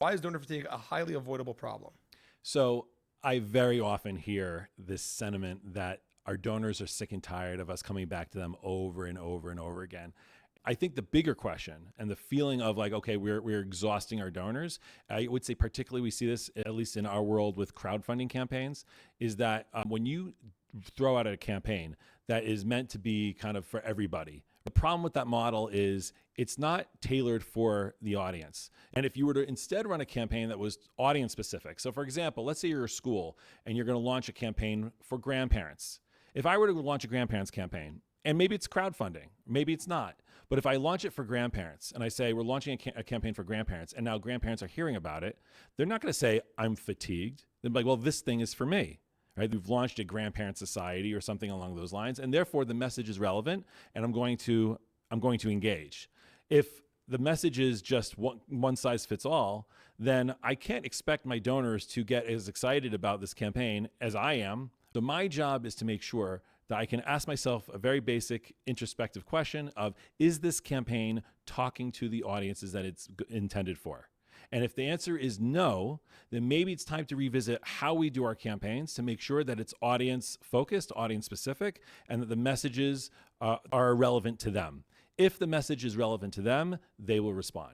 Why is donor fatigue a highly avoidable problem? So I very often hear this sentiment that our donors are sick and tired of us coming back to them over and over and over again. I think the bigger question and the feeling of like, okay, we're exhausting our donors. I would say particularly we see this, at least in our world with crowdfunding campaigns, is that when you throw out a campaign that is meant to be kind of for everybody, the problem with that model is it's not tailored for the audience. And if you were to instead run a campaign that was audience specific, so for example, let's say you're a school and you're going to launch a campaign for grandparents. If I were to launch a grandparents campaign, and maybe it's crowdfunding, maybe it's not, but if I launch it for grandparents and I say we're launching a campaign for grandparents and now grandparents are hearing about it, they're not going to say I'm fatigued. They're like, well, this thing is for me. Right? We've launched a grandparent society or something along those lines, and therefore the message is relevant, and I'm going to engage. If the message is just one size fits all, then I can't expect my donors to get as excited about this campaign as I am. So my job is to make sure that I can ask myself a very basic introspective question of, is this campaign talking to the audiences that it's intended for? And if the answer is no, then maybe it's time to revisit how we do our campaigns to make sure that it's audience focused, audience specific, and that the messages are relevant to them. If the message is relevant to them, they will respond.